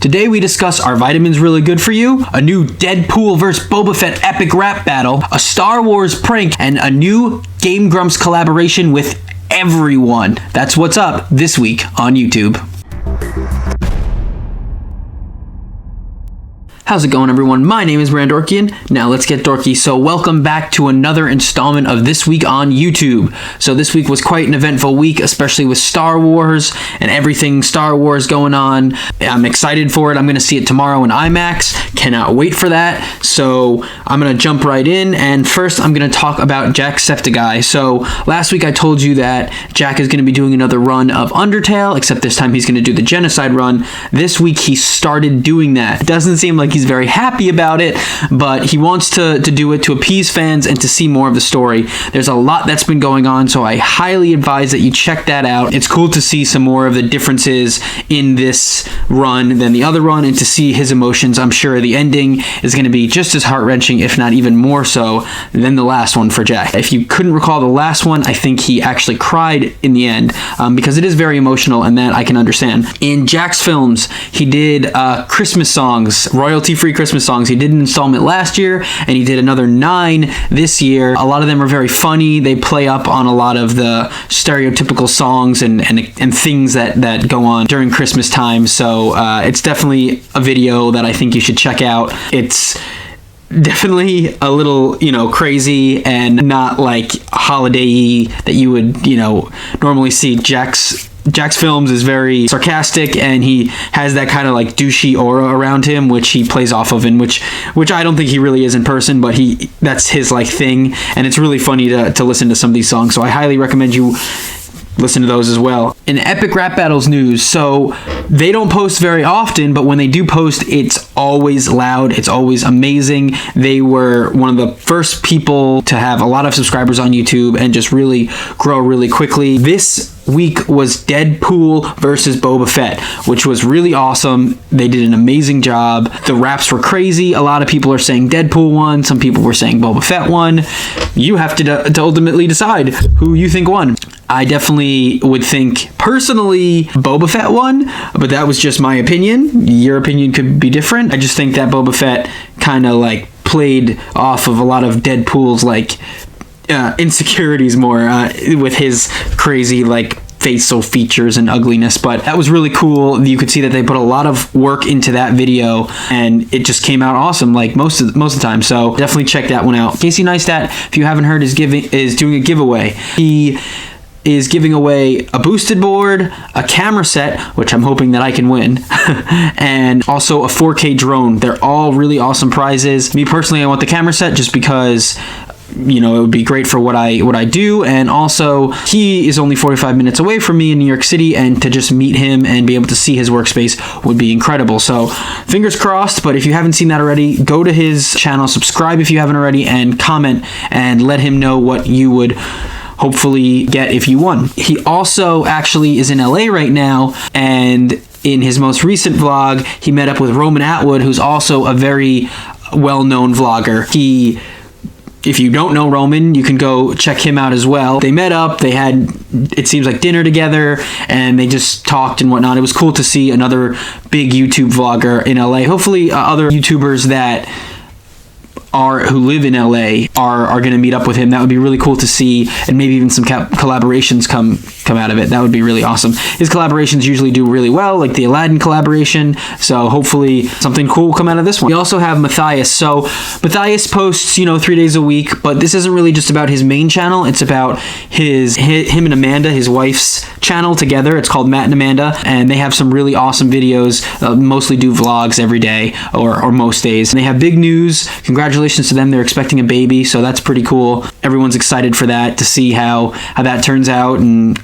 Today we discuss, are vitamins really good for you? A new Deadpool vs. Boba Fett epic rap battle, a Star Wars prank, and a new Game Grumps collaboration with everyone. That's what's up this week on YouTube. How's it going, everyone? My name is Brandorkian. Now let's get dorky. So welcome back to another installment of This Week on YouTube. So this week was quite an eventful week, especially with Star Wars and everything Star Wars going on. I'm excited for it. I'm going to see it tomorrow in IMAX. Cannot wait for that. So I'm going to jump right in. And first, I'm going to talk about Jacksepticeye. So last week I told you that Jack is going to be doing another run of Undertale, except this time he's going to do the Genocide run. This week he started doing that. It doesn't seem like he's very happy about it, but he wants to do it to appease fans and to see more of the story. There's a lot that's been going on, so I highly advise that you check that out. It's cool to see some more of the differences in this run than the other run, and to see his emotions. I'm sure the ending is going to be just as heart-wrenching, if not even more so, than the last one for Jack. If you couldn't recall the last one, I think he actually cried in the end, because it is very emotional, and that I can understand. In Jack's films, he did Christmas songs, royalty-free Christmas songs. He did an installment last year, and he did another 9 this year. A lot of them are very funny. They play up on a lot of the stereotypical songs and things that go on during Christmas time. So it's definitely a video that I think you should check out. It's definitely a little, crazy and not like holiday-y that you would, normally see. Jack's films is very sarcastic, and he has that kind of like douchey aura around him, which he plays off of, and which I don't think he really is in person, but that's his like thing, and it's really funny to listen to some of these songs. So I highly recommend you listen to those as well. In Epic Rap Battles news, so they don't post very often, but when they do post, it's always loud. It's always amazing. They were one of the first people to have a lot of subscribers on YouTube and just really grow really quickly. This week was Deadpool versus Boba Fett, which was really awesome. They did an amazing job. The raps were crazy. A lot of people are saying Deadpool won. Some people were saying Boba Fett won. You have to ultimately decide who you think won. I definitely would think, personally, Boba Fett won, but that was just my opinion. Your opinion could be different. I just think that Boba Fett kind of like played off of a lot of Deadpool's like insecurities more with his crazy like facial features and ugliness. But that was really cool. You could see that they put a lot of work into that video, and it just came out awesome, like most of the time. So definitely check that one out. Casey Neistat, if you haven't heard, is doing a giveaway. He is giving away a boosted board, a camera set, which I'm hoping that I can win, and also a 4K drone. They're all really awesome prizes. Me personally, I want the camera set just because it would be great for what I do, and also he is only 45 minutes away from me in New York City, and to just meet him and be able to see his workspace would be incredible. So fingers crossed. But if you haven't seen that already, go to his channel, subscribe if you haven't already, and comment and let him know what you would hopefully get if you won. He also actually is in LA right now, and in his most recent vlog, he met up with Roman Atwood, who's also a very well-known vlogger. If you don't know Roman, you can go check him out as well. They met up, they had, it seems like, dinner together, and they just talked and whatnot. It was cool to see another big YouTube vlogger in LA. Hopefully other YouTubers that who live in LA are going to meet up with him. That would be really cool to see, and maybe even some collaborations come out of it. That would be really awesome. His collaborations usually do really well, like the Aladdin collaboration, so hopefully something cool will come out of this one. We also have Matthias. So Matthias posts 3 days a week, but this isn't really just about his main channel. It's about him and Amanda, his wife's channel, together. It's called Matt and Amanda, and they have some really awesome videos. Mostly do vlogs every day or most days. And they have big news. Congratulations to them. They're expecting a baby, so that's pretty cool. Everyone's excited for that, to see how that turns out, and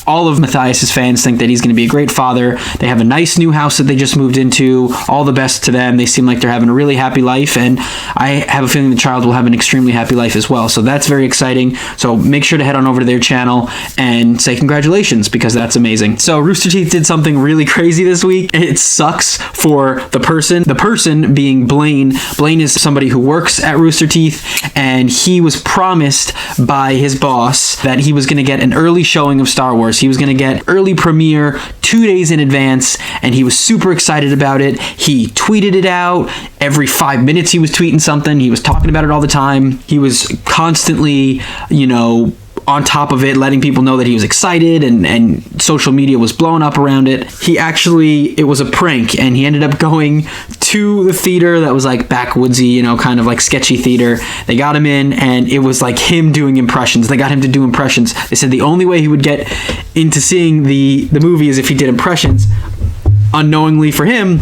all of Matthias's fans think that he's going to be a great father. They have a nice new house that they just moved into. All the best to them. They seem like they're having a really happy life, and I have a feeling the child will have an extremely happy life as well. So that's very exciting. So make sure to head on over to their channel and say congratulations, because that's amazing. So Rooster Teeth did something really crazy this week. It sucks for the person being Blaine. Blaine is somebody who works at Rooster Teeth, and he was promised by his boss that he was going to get an early showing of Star Wars. Wars. He was going to get early premiere 2 days in advance, and he was super excited about it. He tweeted it out. Every 5 minutes he was tweeting something. He was talking about it all the time. He was constantly, on top of it, letting people know that he was excited, and social media was blowing up around it. It was a prank, and he ended up going to the theater that was like backwoodsy, kind of like sketchy theater. They got him in, and it was like him doing impressions. They got him to do impressions. They said the only way he would get into seeing the movie is if he did impressions. Unknowingly for him,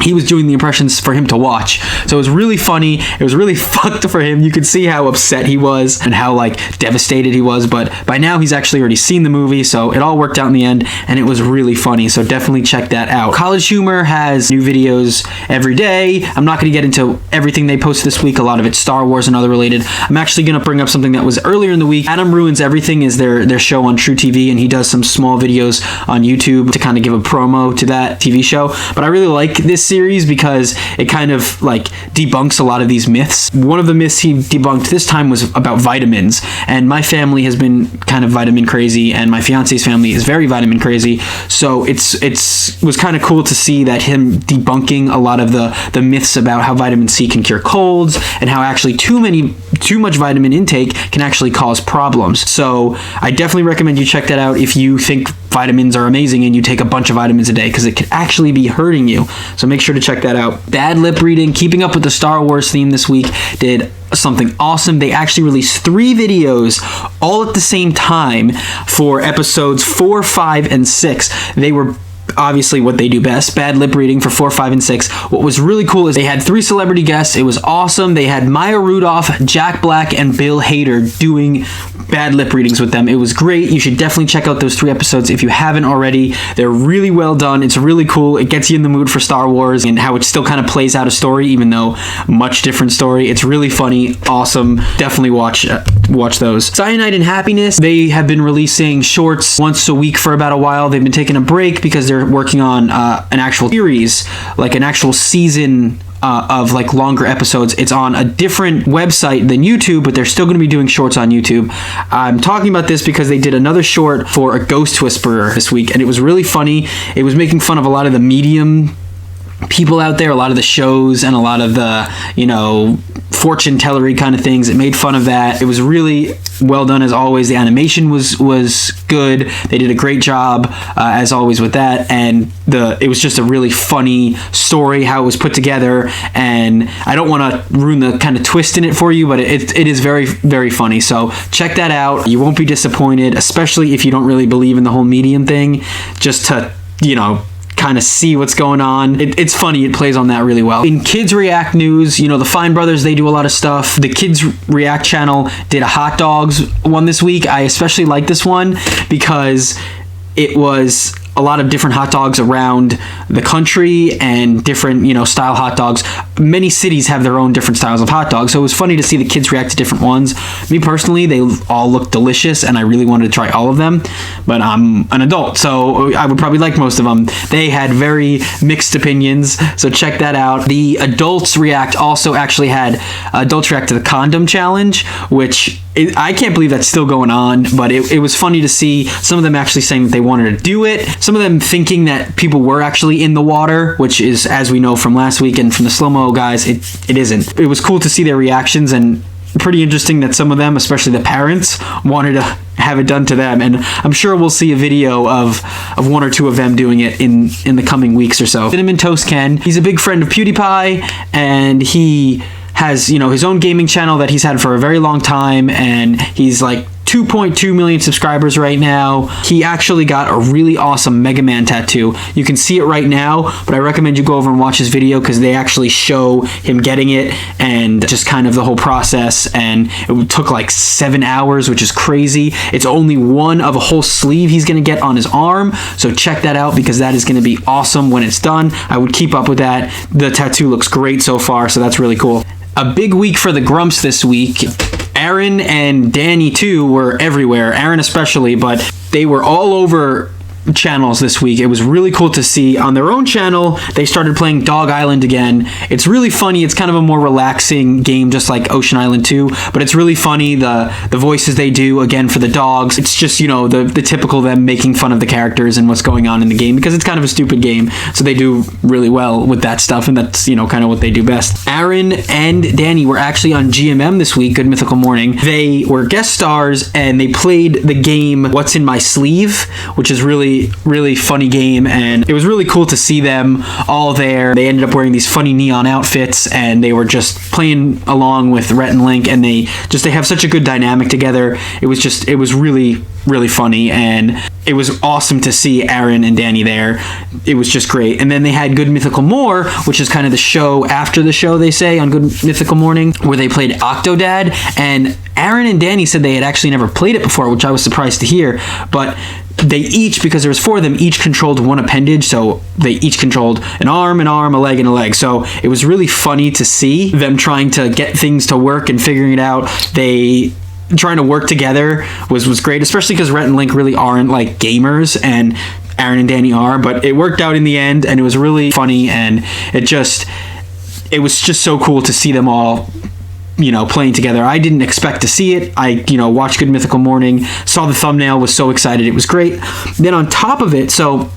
he was doing the impressions for him to watch. So it was really funny. It was really fucked for him. You could see how upset he was and how devastated he was. But by now he's actually already seen the movie, so it all worked out in the end, and it was really funny. So definitely check that out. College Humor has new videos every day. I'm not going to get into everything they post this week. A lot of it's Star Wars and other related. I'm actually going to bring up something that was earlier in the week. Adam Ruins Everything is their show on True TV, and he does some small videos on YouTube to kind of give a promo to that TV show. But I really like this series because it kind of debunks a lot of these myths. One of the myths he debunked this time was about vitamins, and my family has been kind of vitamin crazy, and my fiance's family is very vitamin crazy. So it was kind of cool to see that him debunking a lot of the myths about how vitamin C can cure colds, and how actually too much vitamin intake can actually cause problems. So I definitely recommend you check that out if you think vitamins are amazing and you take a bunch of vitamins a day, because it could actually be hurting you. So make sure to check that out. Bad Lip Reading, keeping up with the Star Wars theme this week, did something awesome. They actually released 3 videos all at the same time for episodes 4, 5, and 6. They were obviously what they do best, bad lip reading for 4, 5, and 6. What was really cool is they had 3 celebrity guests. It was awesome. They had Maya Rudolph, Jack Black, and Bill Hader doing bad lip readings with them. It was great. You should definitely check out those 3 episodes if you haven't already. They're really well done. It's really cool. It gets you in the mood for Star Wars and how it still kind of plays out a story, even though much different story. It's really funny, awesome. Definitely watch those. Cyanide and Happiness, they have been releasing shorts once a week for about a while. They've been taking a break because they're working on an actual series, like an actual season of longer episodes. It's on a different website than YouTube, but they're still going to be doing shorts on YouTube. I'm talking about this because they did another short for a Ghost Whisperer this week, and it was really funny. It was making fun of a lot of the medium people out there, a lot of the shows, and a lot of the, fortune tellery kind of things. It made fun of that. It was really well done as always. The animation was good. They did a great job as always with that, and it was just a really funny story how it was put together. And I don't want to ruin the kind of twist in it for you, but it is very, very funny. So check that out. You won't be disappointed, especially if you don't really believe in the whole medium thing. Just to kind of see what's going on. It's funny. It plays on that really well. In Kids React news, the Fine Brothers, they do a lot of stuff. The Kids React channel did a hot dogs one this week. I especially like this one because it was a lot of different hot dogs around the country and different, style hot dogs. Many cities have their own different styles of hot dogs, so it was funny to see the kids react to different ones. Me personally, they all looked delicious, and I really wanted to try all of them, but I'm an adult, so I would probably like most of them. They had very mixed opinions, so check that out. The Adults React also actually had Adults React to the Condom Challenge, which I can't believe that's still going on, but it was funny to see some of them actually saying that they wanted to do it. Some of them thinking that people were actually in the water, which is, as we know from last week and from the slow-mo guys, it isn't. It was cool to see their reactions, and pretty interesting that some of them, especially the parents, wanted to have it done to them. And I'm sure we'll see a video of 1 or 2 of them doing it in the coming weeks or so. Cinnamon Toast Ken, he's a big friend of PewDiePie, and he has, his own gaming channel that he's had for a very long time, and he's 2.2 million subscribers right now. He actually got a really awesome Mega Man tattoo. You can see it right now, but I recommend you go over and watch his video because they actually show him getting it and just kind of the whole process, and it took 7 hours, which is crazy. It's only one of a whole sleeve he's going to get on his arm, so check that out because that is going to be awesome when it's done. I would keep up with that. The tattoo looks great so far, so that's really cool. A big week for the Grumps this week. Aaron and Danny too were everywhere, Aaron especially, but they were all over channels this week. It was really cool to see. On their own channel, they started playing Dog Island again. It's really funny. It's kind of a more relaxing game, just like Ocean Island 2, but it's really funny. The voices they do, again, for the dogs, it's just, you know, the typical them making fun of the characters and what's going on in the game, because it's kind of a stupid game, so they do really well with that stuff, and that's, you know, kind of what they do best. Aaron and Danny were actually on GMM this week, Good Mythical Morning. They were guest stars, and they played the game What's in My Sleeve, which is really funny game, and it was really cool to see them all there. They ended up wearing these funny neon outfits, and they were just playing along with Rhett and Link, and they have such a good dynamic together. It was really funny, and it was awesome to see Aaron and Danny there. It was just great. And then they had Good Mythical More, which is kind of the show after the show, they say, on Good Mythical Morning, where they played Octodad, and Aaron and Danny said they had actually never played it before, which I was surprised to hear, but they each, because there was 4 of them, each controlled one appendage, so they each controlled an arm, a leg, and a leg. So it was really funny to see them trying to get things to work and figuring it out. Trying to work together was great, especially because Rhett and Link really aren't like gamers, and Aaron and Danny are, but it worked out in the end, and it was really funny, and it was just so cool to see them all, you know, playing together. I didn't expect to see it. I, you know, watched Good Mythical Morning, saw the thumbnail, was so excited. It was great. Then on top of it, so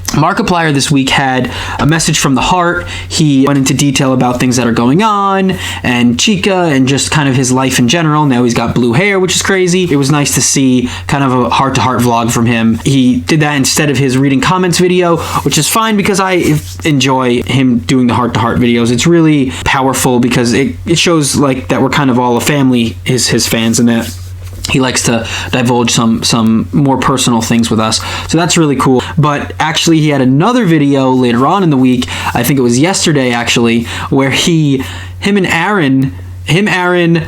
Markiplier this week had a message from the heart. He went into detail about things that are going on, and Chica, and just kind of his life in general. Now he's got blue hair, which is crazy. It was nice to see kind of a heart-to-heart vlog from him. He did that instead of his reading comments video, which is fine because I enjoy him doing the heart-to-heart videos. It's really powerful because it shows like that we're kind of all a family, his fans, and that he likes to divulge some more personal things with us. So that's really cool. But actually, he had another video later on in the week, I think it was yesterday actually, where him, Aaron,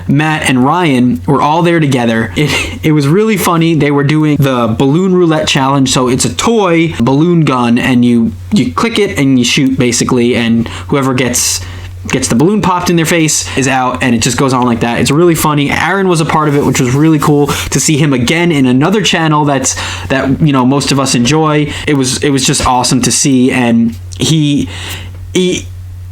Matt, and Ryan were all there together. It was really funny. They were doing the balloon roulette challenge. So it's a toy balloon gun, and you click it and you shoot basically, and whoever gets the balloon popped in their face is out, and it just goes on like that. It's really funny. Aaron was a part of it, which was really cool to see him again in another channel that you know most of us enjoy. It was just awesome to see, and it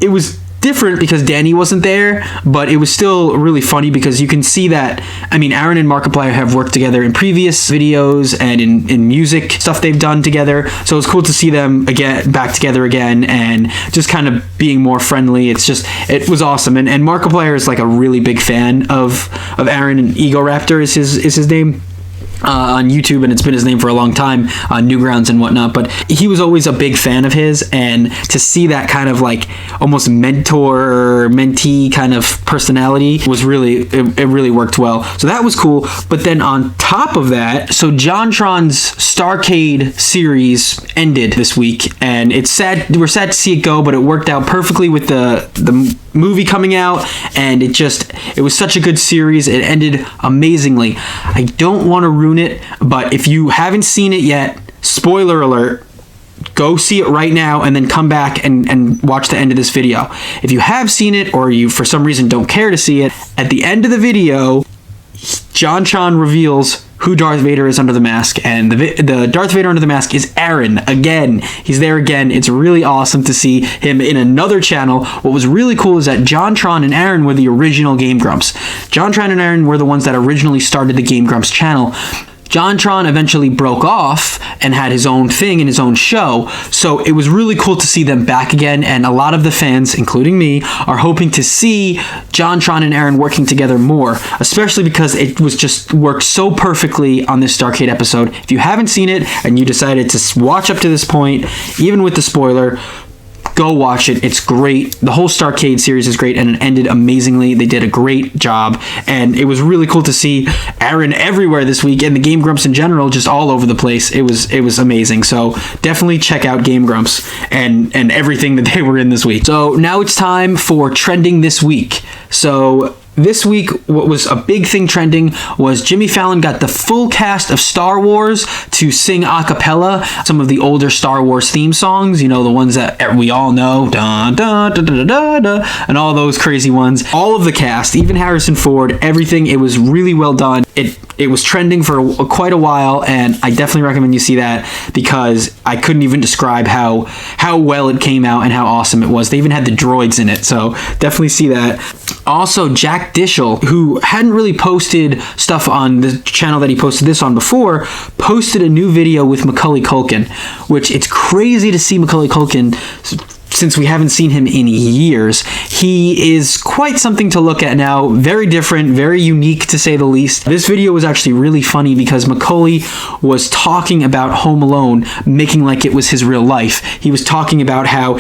was different because Danny wasn't there, but it was still really funny because you can see that, I mean, Aaron and Markiplier have worked together in previous videos and in music stuff they've done together, so it was cool to see them back together again and just kind of being more friendly. It was awesome, and Markiplier is like a really big fan of Aaron, and Ego Raptor is his name on YouTube, and it's been his name for a long time on Newgrounds and whatnot, but he was always a big fan of his, and to see that kind of like almost mentor mentee kind of personality was really it really worked well. So that was cool. But then on top of that, so JonTron's Starcade series ended this week, and it's sad. We're sad to see it go, but it worked out perfectly with the movie coming out, and it was such a good series. It ended amazingly. I don't want to ruin it, but if you haven't seen it yet, spoiler alert, go see it right now and then come back and watch the end of this video. If you have seen it, or you for some reason don't care to see it, at the end of the video, JonTron reveals who Darth Vader is under the mask, and the Darth Vader under the mask is Aaron again. He's there again. It's really awesome to see him in another channel. What was really cool is that JonTron and Aaron were the original Game Grumps. JonTron and Aaron were the ones that originally started the Game Grumps channel. JonTron eventually broke off and had his own thing and his own show, so it was really cool to see them back again, and a lot of the fans, including me, are hoping to see JonTron and Aaron working together more, especially because it was just worked so perfectly on this Starcade episode. If you haven't seen it and you decided to watch up to this point, even with the spoiler, go watch it. It's great. The whole Starcade series is great, and it ended amazingly. They did a great job, and it was really cool to see Aaron everywhere this week, and the Game Grumps in general, just all over the place. It was amazing. So definitely check out Game Grumps and everything that they were in this week. So now it's time for trending this week. So this week, what was a big thing trending was Jimmy Fallon got the full cast of Star Wars to sing a cappella some of the older Star Wars theme songs, you know, the ones that we all know, da, da, da, da, da, da, and all those crazy ones. All of the cast, even Harrison Ford, everything, it was really well done. It was trending for quite a while, and I definitely recommend you see that because I couldn't even describe how well it came out and how awesome it was. They even had the droids in it, so definitely see that. Also, Jack Dishel, who hadn't really posted stuff on the channel that he posted this on before, posted a new video with Macaulay Culkin, which it's crazy to see Macaulay Culkin since we haven't seen him in years. He is quite something to look at now. Very different, very unique to say the least. This video was actually really funny because Macaulay was talking about Home Alone, making like it was his real life. He was talking about how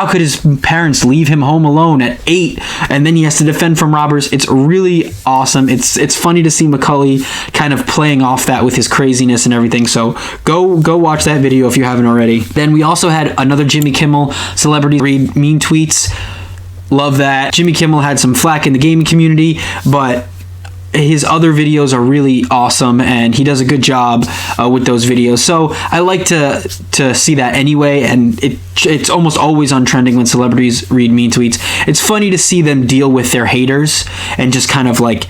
could his parents leave him home alone at 8 and then he has to defend from robbers. It's really awesome. It's funny to see Macaulay kind of playing off that with his craziness and everything. So go watch that video if you haven't already. Then we also had another Jimmy Kimmel celebrity read mean tweets. Love that. Jimmy Kimmel had some flack in the gaming community, but his other videos are really awesome and he does a good job with those videos. So I like to see that anyway, and it's almost always on trending when celebrities read mean tweets. It's funny to see them deal with their haters and just kind of like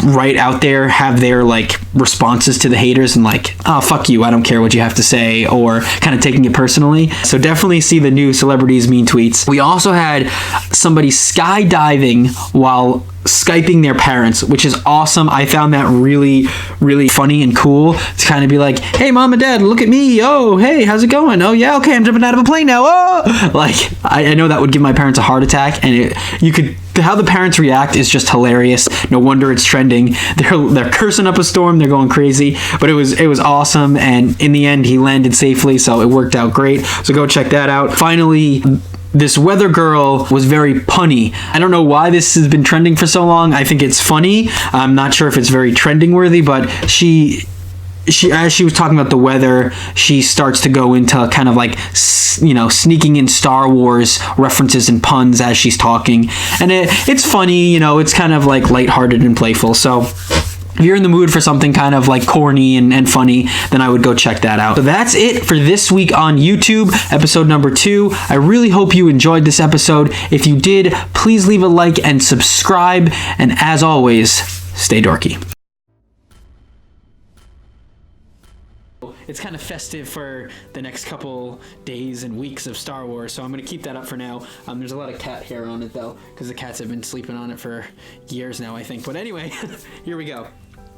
right out there have their like responses to the haters and like, oh, fuck you, I don't care what you have to say, or kind of taking it personally. So definitely see the new celebrities mean tweets. We also had somebody skydiving while Skyping their parents, which is awesome. I found that really, really funny and cool to kind of be like, hey, mom and dad, look at me. Oh, hey, how's it going? Oh, yeah, okay, I'm jumping out of a plane now. Oh, like, I know that would give my parents a heart attack, and how the parents react is just hilarious. No wonder it's trending. They're cursing up a storm. They're going crazy, but it was awesome, and in the end, he landed safely, so it worked out great. So go check that out. Finally, this weather girl was very punny. I don't know why this has been trending for so long. I think it's funny. I'm not sure if it's very trending worthy, but she as she was talking about the weather, she starts to go into kind of like, you know, sneaking in Star Wars references and puns as she's talking. And it's funny, you know, it's kind of like lighthearted and playful. So if you're in the mood for something kind of like corny and funny, then I would go check that out. So that's it for this week on YouTube, episode number 2. I really hope you enjoyed this episode. If you did, please leave a like and subscribe. And as always, stay dorky. It's kind of festive for the next couple days and weeks of Star Wars, so I'm going to keep that up for now. There's a lot of cat hair on it, though, because the cats have been sleeping on it for years now, I think. But anyway, here we go.